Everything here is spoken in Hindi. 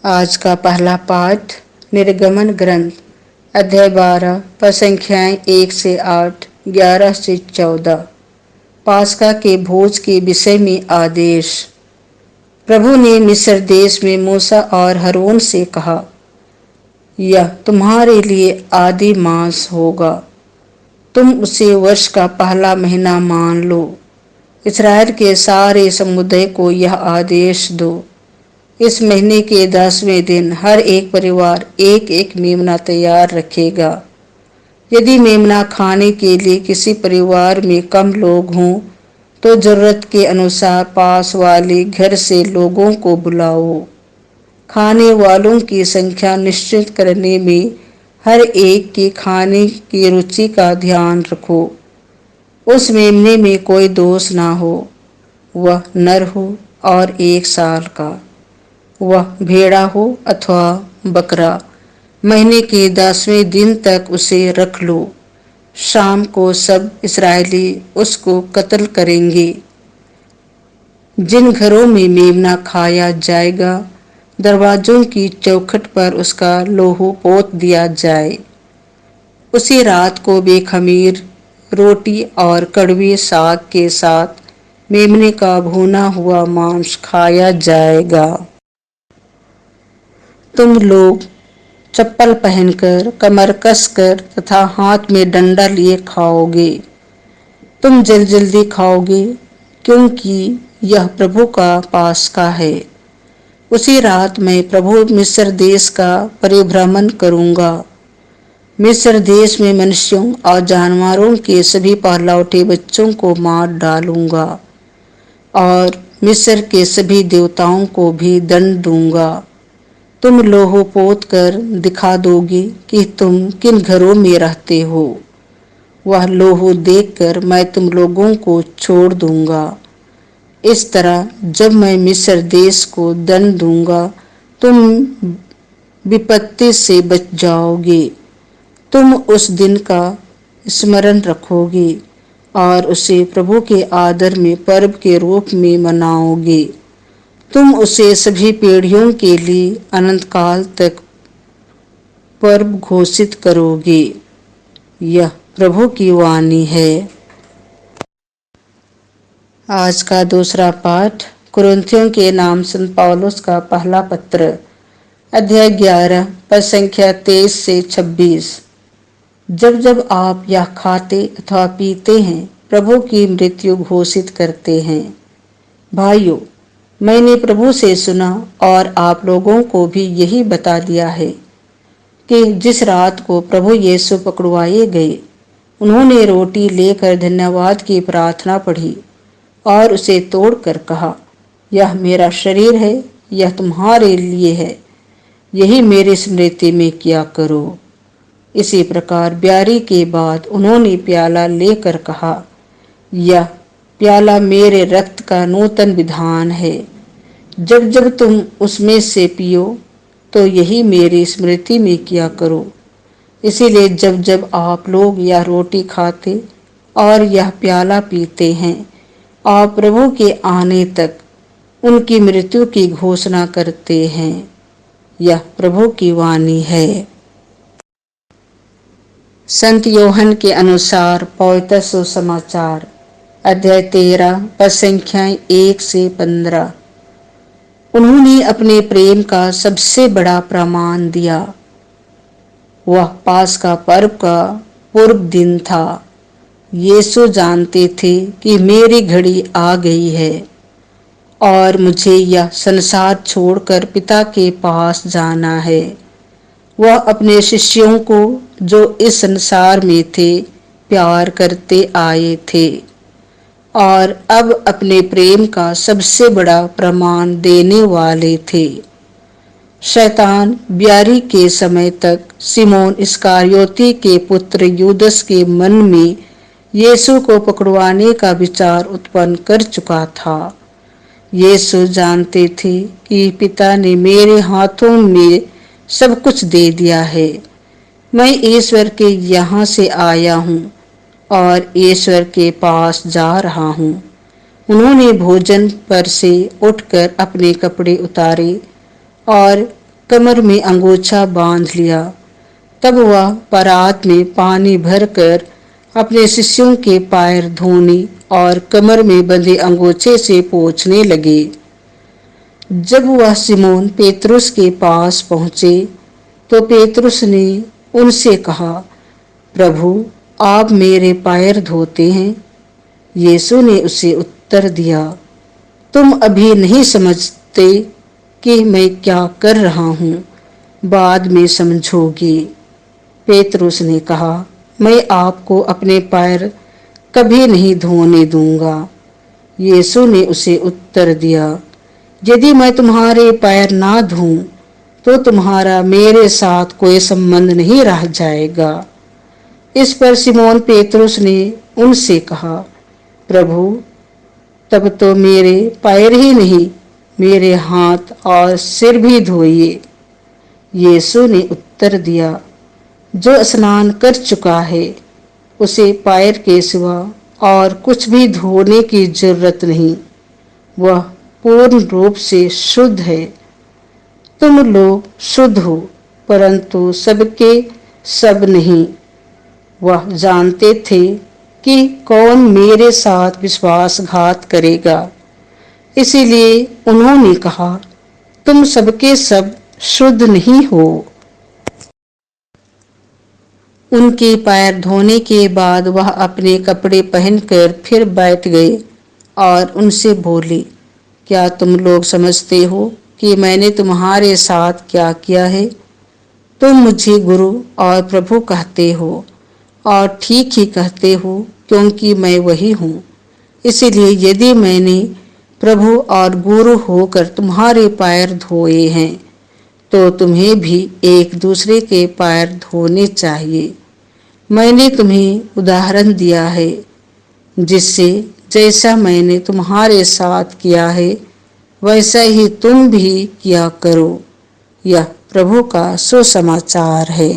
आज का पहला पाठ निर्गमन ग्रंथ अध्याय 12 पर संख्याएं 1 से 8, 11 से 14। पास्का के भोज के विषय में आदेश। प्रभु ने मिस्र देश में मूसा और हारून से कहा, यह तुम्हारे लिए आदि मास होगा, तुम उसे वर्ष का पहला महीना मान लो। इस्राएल के सारे समुदाय को यह आदेश दो, इस महीने के 10वें दिन हर एक परिवार एक एक मेमना तैयार रखेगा। यदि मेमना खाने के लिए किसी परिवार में कम लोग हों तो जरूरत के अनुसार पास वाले घर से लोगों को बुलाओ। खाने वालों की संख्या निश्चित करने में हर एक के खाने की रुचि का ध्यान रखो। उस मेमने में कोई दोष ना हो, वह नर हो और 1 साल का, वह भेड़ा हो अथवा बकरा। महीने के 10वें दिन तक उसे रख लो। शाम को सब इस्राएली उसको कत्ल करेंगे। जिन घरों में मेमना खाया जाएगा, दरवाजों की चौखट पर उसका लोहू पोत दिया जाए। उसी रात को वे खमीर रोटी और कड़वे साग के साथ मेमने का भुना हुआ मांस खाया जाएगा। तुम लोग चप्पल पहनकर, कमर कसकर तथा हाथ में डंडा लिए खाओगे। तुम जल्दी जल्दी खाओगे, क्योंकि यह प्रभु का पास्का है। उसी रात मैं प्रभु मिस्र देश का परिभ्रमण करूंगा। मिस्र देश में मनुष्यों और जानवरों के सभी पहलौठे बच्चों को मार डालूंगा और मिस्र के सभी देवताओं को भी दंड दूंगा। तुम लोहो पोत कर दिखा दोगे कि तुम किन घरों में रहते हो। वह लोहो देखकर मैं तुम लोगों को छोड़ दूंगा। इस तरह जब मैं मिस्र देश को दंड दूंगा, तुम विपत्ति से बच जाओगे। तुम उस दिन का स्मरण रखोगे और उसे प्रभु के आदर में पर्व के रूप में मनाओगे। तुम उसे सभी पीढ़ियों के लिए अनंत काल तक पर्व घोषित करोगे। यह प्रभु की वाणी है। आज का दूसरा पाठ कुरिन्थियों के नाम संत पौलुस का पहला पत्र अध्याय 11 पद संख्या 23 से 26। जब जब आप यह खाते अथवा पीते हैं, प्रभु की मृत्यु घोषित करते हैं। भाइयों, मैंने प्रभु से सुना और आप लोगों को भी यही बता दिया है कि जिस रात को प्रभु यीशु पकड़वाए गए, उन्होंने रोटी लेकर धन्यवाद की प्रार्थना पढ़ी और उसे तोड़कर कहा, यह मेरा शरीर है, यह तुम्हारे लिए है, यही मेरी स्मृति में किया करो। इसी प्रकार ब्यारी के बाद उन्होंने प्याला लेकर कहा, यह प्याला मेरे रक्त का नूतन विधान है। जब जब तुम उसमें से पियो तो यही मेरी स्मृति में किया करो। इसीलिए जब जब आप लोग यह रोटी खाते और यह प्याला पीते हैं, आप प्रभु के आने तक उनकी मृत्यु की घोषणा करते हैं। यह प्रभु की वाणी है। संत यूहन्ना के अनुसार पवित्र सुसमाचार अध्याय 13 पद संख्याएं 1 से 15। उन्होंने अपने प्रेम का सबसे बड़ा प्रमाण दिया। वह पास्का पर्व का पूर्व दिन था। यीशु जानते थे कि मेरी घड़ी आ गई है और मुझे यह संसार छोड़कर पिता के पास जाना है। वह अपने शिष्यों को जो इस संसार में थे प्यार करते आए थे और अब अपने प्रेम का सबसे बड़ा प्रमाण देने वाले थे। शैतान ब्यारी के समय तक सिमोन इस्करियोती के पुत्र यूदस के मन में यीशु को पकड़वाने का विचार उत्पन्न कर चुका था। यीशु जानते थे कि पिता ने मेरे हाथों में सब कुछ दे दिया है। मैं ईश्वर के यहाँ से आया हूँ और ईश्वर के पास जा रहा हूँ। उन्होंने भोजन पर से उठकर अपने कपड़े उतारे और कमर में अंगोछा बांध लिया। तब वह परात में पानी भरकर अपने शिष्यों के पैर धोने और कमर में बंधे अंगोछे से पोंछने लगे। जब वह सिमोन पेतरुस के पास पहुंचे तो पेतरुस ने उनसे कहा, प्रभु, आप मेरे पैर धोते हैं? यीशु ने उसे उत्तर दिया, तुम अभी नहीं समझते कि मैं क्या कर रहा हूँ, बाद में समझोगे। पेतरुस ने कहा, मैं आपको अपने पैर कभी नहीं धोने दूंगा। यीशु ने उसे उत्तर दिया, यदि मैं तुम्हारे पैर ना धोऊं तो तुम्हारा मेरे साथ कोई संबंध नहीं रह जाएगा। इस पर सिमोन पेतरुस ने उनसे कहा, प्रभु, तब तो मेरे पैर ही नहीं, मेरे हाथ और सिर भी धोइए। यीशु ने उत्तर दिया, जो स्नान कर चुका है उसे पैर के सिवा और कुछ भी धोने की जरूरत नहीं, वह पूर्ण रूप से शुद्ध है। तुम लोग शुद्ध हो, परंतु सबके सब नहीं। वह जानते थे कि कौन मेरे साथ विश्वासघात करेगा, इसीलिए उन्होंने कहा, तुम सबके सब शुद्ध नहीं हो। उनके पैर धोने के बाद वह अपने कपड़े पहनकर फिर बैठ गए और उनसे बोले, क्या तुम लोग समझते हो कि मैंने तुम्हारे साथ क्या किया है? तुम मुझे गुरु और प्रभु कहते हो और ठीक ही कहते हो, क्योंकि मैं वही हूँ। इसलिए यदि मैंने प्रभु और गुरु होकर तुम्हारे पैर धोए हैं तो तुम्हें भी एक दूसरे के पैर धोने चाहिए। मैंने तुम्हें उदाहरण दिया है, जिससे जैसा मैंने तुम्हारे साथ किया है वैसा ही तुम भी किया करो। यह प्रभु का सुसमाचार है।